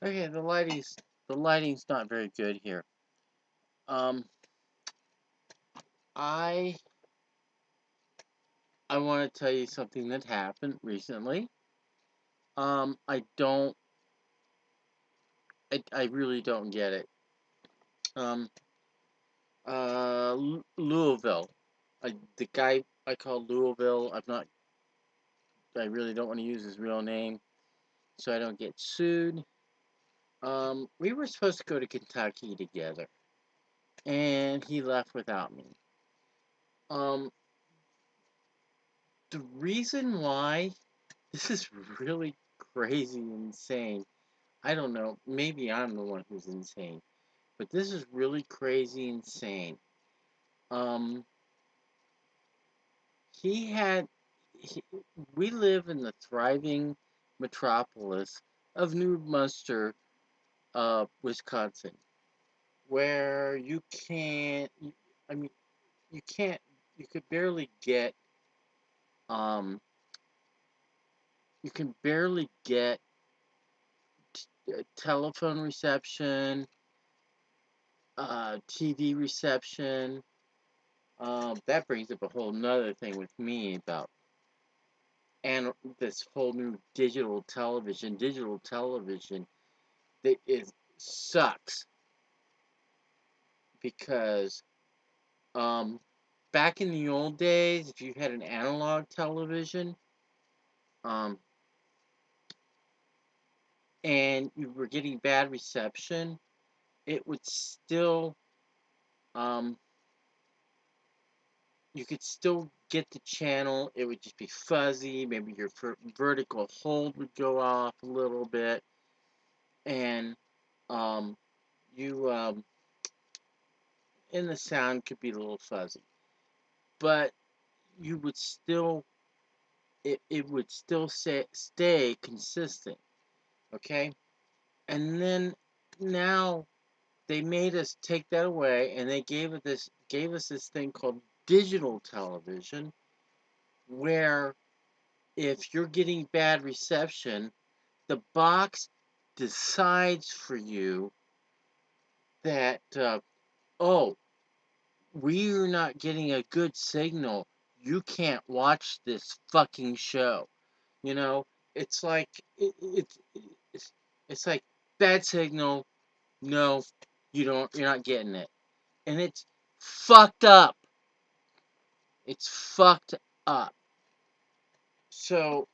Okay, the lighting's not very good here. Um, I I want to tell you something that happened recently. I really don't get it. Um, Louisville. The guy I call Louisville. I really don't want to use his real name, so I don't get sued. We were supposed to go to Kentucky together, and he left without me. Um, the reason why this is really crazy insane. I don't know. Maybe I'm the one who's insane, but this is really crazy insane. Um, he had. He, we live in the thriving metropolis of New Munster, Wisconsin, where you can't. I mean, you can't. You could barely get. Um, you can barely get telephone reception, TV reception. That brings up a whole nother thing with me about and this whole new digital television. Digital television that is sucks because um, back in the old days, if you had an analog television um, and you were getting bad reception, it would still um, you could still get the channel. It would just be fuzzy. Maybe your vertical hold would go off a little bit, and um, you and the sound could be a little fuzzy. But you would still it would still stay consistent. Okay, and then now they made us take that away, and they gave us this thing called digital television, where if you're getting bad reception, the box decides for you that, oh, we're not getting a good signal. You can't watch this fucking show. You know, it's like it's it's like bad signal. No, you don't. You're not getting it, and it's fucked up. It's fucked up. So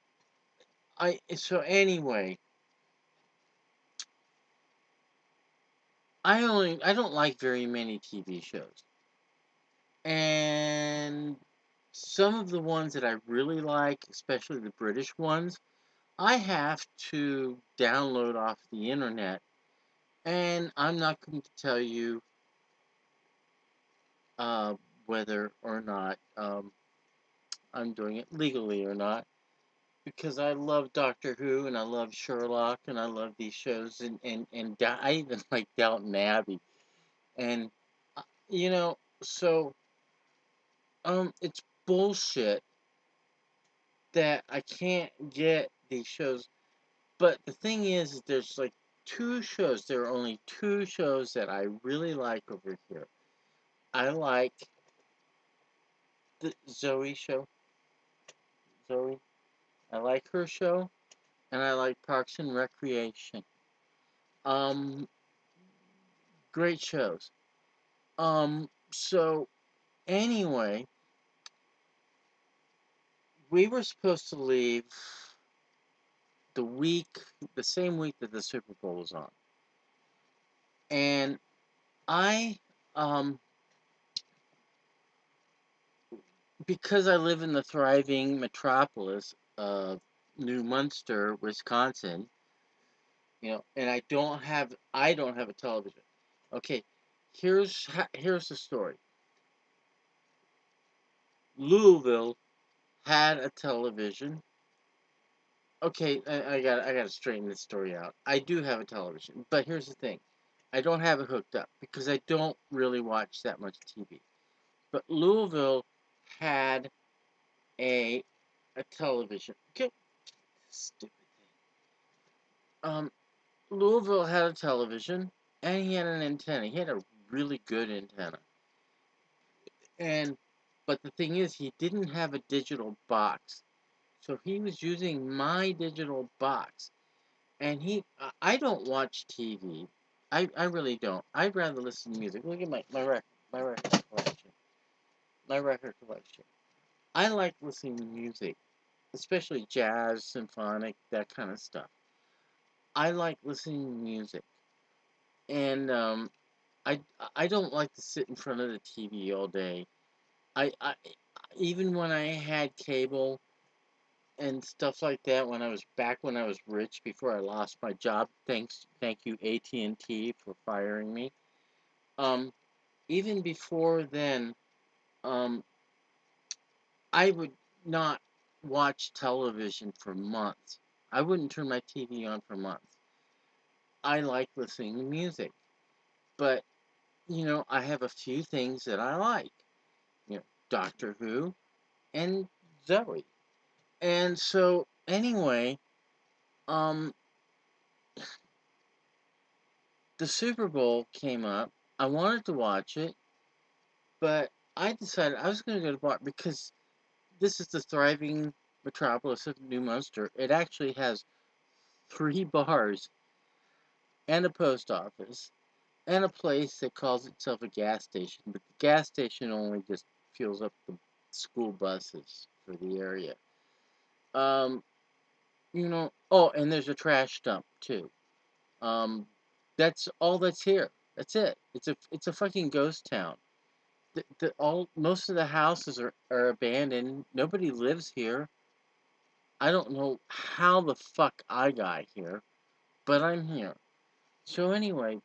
anyway, I don't like very many TV shows. And some of the ones that I really like, especially the British ones, I have to download off the internet. And I'm not going to tell you uh, whether or not I'm doing it legally or not, because I love Doctor Who and I love Sherlock and I love these shows and I even like Downton Abbey. And, you know, so it's bullshit that I can't get these shows. But the thing is there's like two shows. There are only two shows that I really like over here. I like the Zoe show. Zoe. I like her show, and I like Parks and Recreation. Um, great shows. So anyway, we were supposed to leave the week, the same week that the Super Bowl was on, and I, um, because I live in the thriving metropolis of New Munster, Wisconsin, and I don't have a television. Okay, here's the story. Louisville had a television. Okay, I got to straighten this story out. I do have a television, but here's the thing. I don't have it hooked up because I don't really watch that much TV. But Louisville had a a television. Okay, stupid thing. Louisville had a television, and he had an antenna. He had a really good antenna. And but the thing is, he didn't have a digital box, so he was using my digital box. And I don't watch TV. I really don't. I'd rather listen to music. Look at my record collection. My record collection. I like listening to music, especially jazz, symphonic, that kind of stuff. I like listening to music, and I I don't like to sit in front of the TV all day. I even when I had cable and stuff like that when I was rich before I lost my job. Thank you AT&T for firing me. Um, Even before then, um, I would not watch television for months. I wouldn't turn my TV on for months. I like listening to music, but I have a few things that I like. Doctor Who and Zoe. And so anyway, um, the Super Bowl came up. I wanted to watch it, but I decided I was going to go to bar because this is the thriving metropolis of New Munster. It actually has three bars and a post office and a place that calls itself a gas station, but the gas station only just fuels up the school buses for the area. Um, oh, and there's a trash dump too. Um, that's all that's here. That's it. It's a fucking ghost town. Most of the houses are abandoned. Nobody lives here. I don't know how the fuck I got here, but I'm here. So anyway,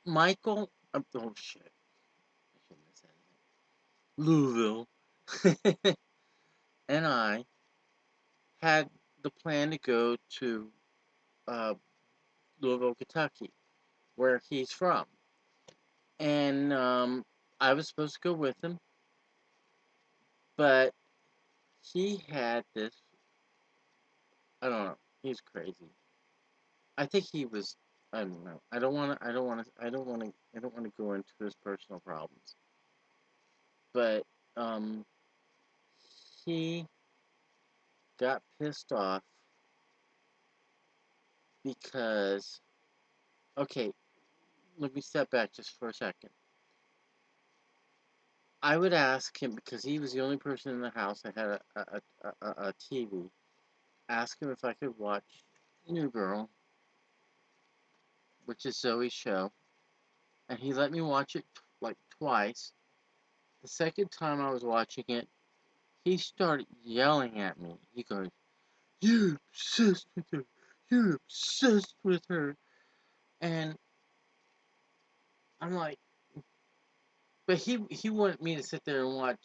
Michael, oh shit, I shouldn't have said that. Louisville, and I had the plan to go to uh, Louisville, Kentucky, where he's from, and I was supposed to go with him, but he had this. I don't know. He's crazy. I think he was. I don't know. I don't want to. I don't want to. I don't want to. I don't want to go into his personal problems. But um, he got pissed off because. Okay, let me step back just for a second. I would ask him because he was the only person in the house that had a TV. Ask him if I could watch New Girl, which is Zoe's show, and he let me watch it like twice. The second time I was watching it, he started yelling at me. He goes, "You're obsessed with her. You're obsessed with her." And I'm like, but he wanted me to sit there and watch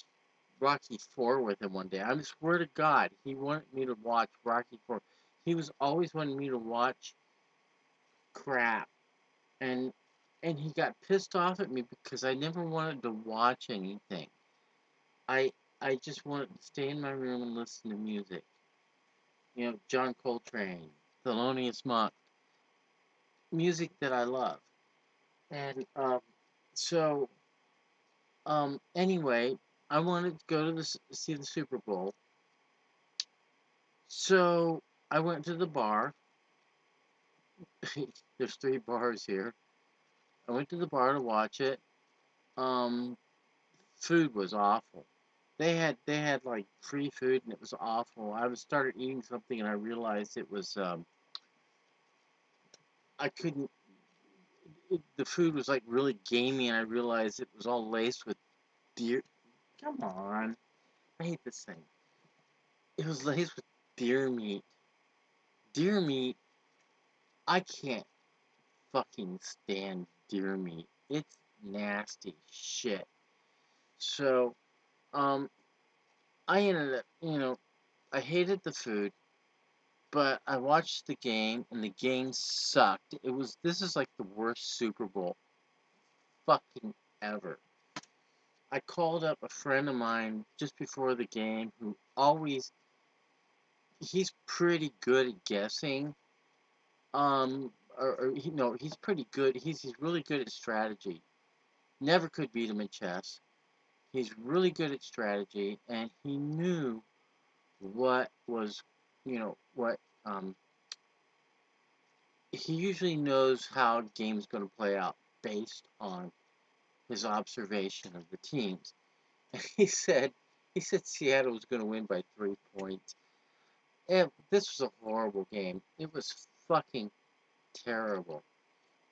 Rocky 4 with him one day. I swear to God, he wanted me to watch Rocky 4. He was always wanting me to watch crap. And he got pissed off at me because I never wanted to watch anything. I I just wanted to stay in my room and listen to music. John Coltrane, Thelonious Monk, music that I love. And so anyway, I wanted to go to see the Super Bowl. So I went to the bar. There's three bars here. I went to the bar to watch it. Um, Food was awful. They had like free food and it was awful. I was started eating something and I realized it was I couldn't. The food was like really gamey and I realized it was all laced with deer. Come on, I hate this thing. It was laced with deer meat. Deer meat. I can't fucking stand deer meat. It's nasty shit. So, um, I ended up, I hated the food, but I watched the game and the game sucked. This is like the worst Super Bowl fucking ever. I called up a friend of mine just before the game he's pretty good at guessing. he's pretty good. He's really good at strategy. Never could beat him in chess. He's really good at strategy, and he knew what was, what he usually knows how a game's going to play out based on his observation of the teams. And he said Seattle was going to win by 3 points. And this was a horrible game. It was fucking terrible.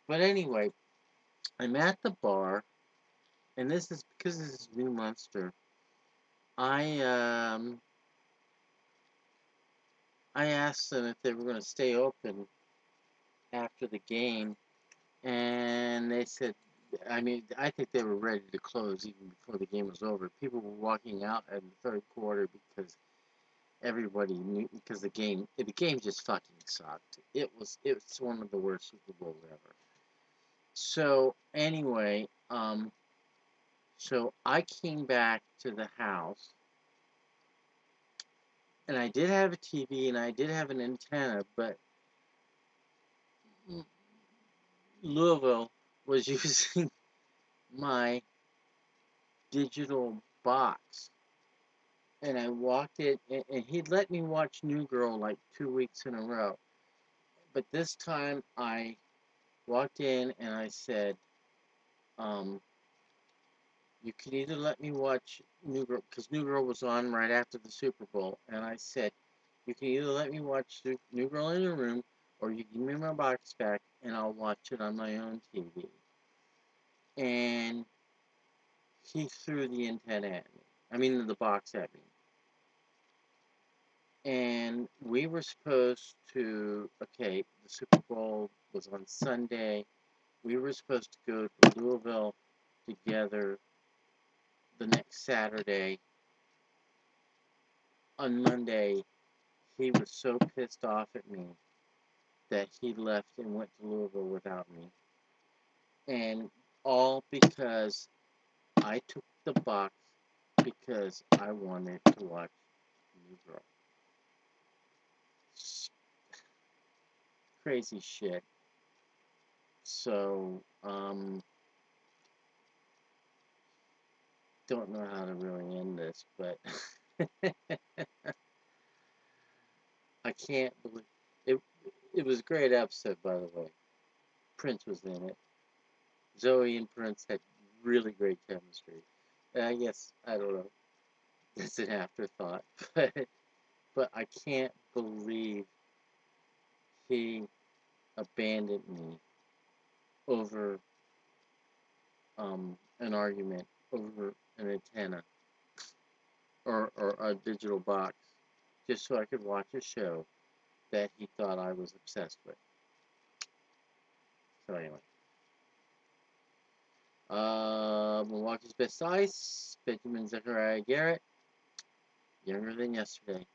But anyway, I'm at the bar, and this is because this is New Munster. I I asked them if they were going to stay open after the game, and they said, I mean, I think they were ready to close even before the game was over. People were walking out in the third quarter because everybody knew, because the game just fucking sucked. It's one of the worst Super Bowls ever. So anyway, so I came back to the house, and I did have a TV and I did have an antenna, but Louisville was using my digital box, and I walked it, and he'd let me watch New Girl like 2 weeks in a row. But this time I walked in and I said, um, you can either let me watch New Girl, because New Girl was on right after the Super Bowl, and I said, you can either let me watch New Girl in your room, or you give me my box back, and I'll watch it on my own TV. And he threw the antenna at me. I mean, the box at me. And we were supposed to, okay, the Super Bowl was on Sunday. We were supposed to go to Louisville together the next Saturday. On Monday, he was so pissed off at me that he left and went to Louisville without me. And all because I took the box because I wanted to watch New Girl. Crazy shit. So, don't know how to really end this, but I can't believe it. It was a great episode, by the way. Prince was in it. Zoe and Prince had really great chemistry. And I guess, I don't know, it's an afterthought, but I can't believe he abandoned me over an argument over an antenna or a digital box just so I could watch a show that he thought I was obsessed with. So anyway, Milwaukee's best ice, Benjamin Zechariah Garrett, younger than yesterday.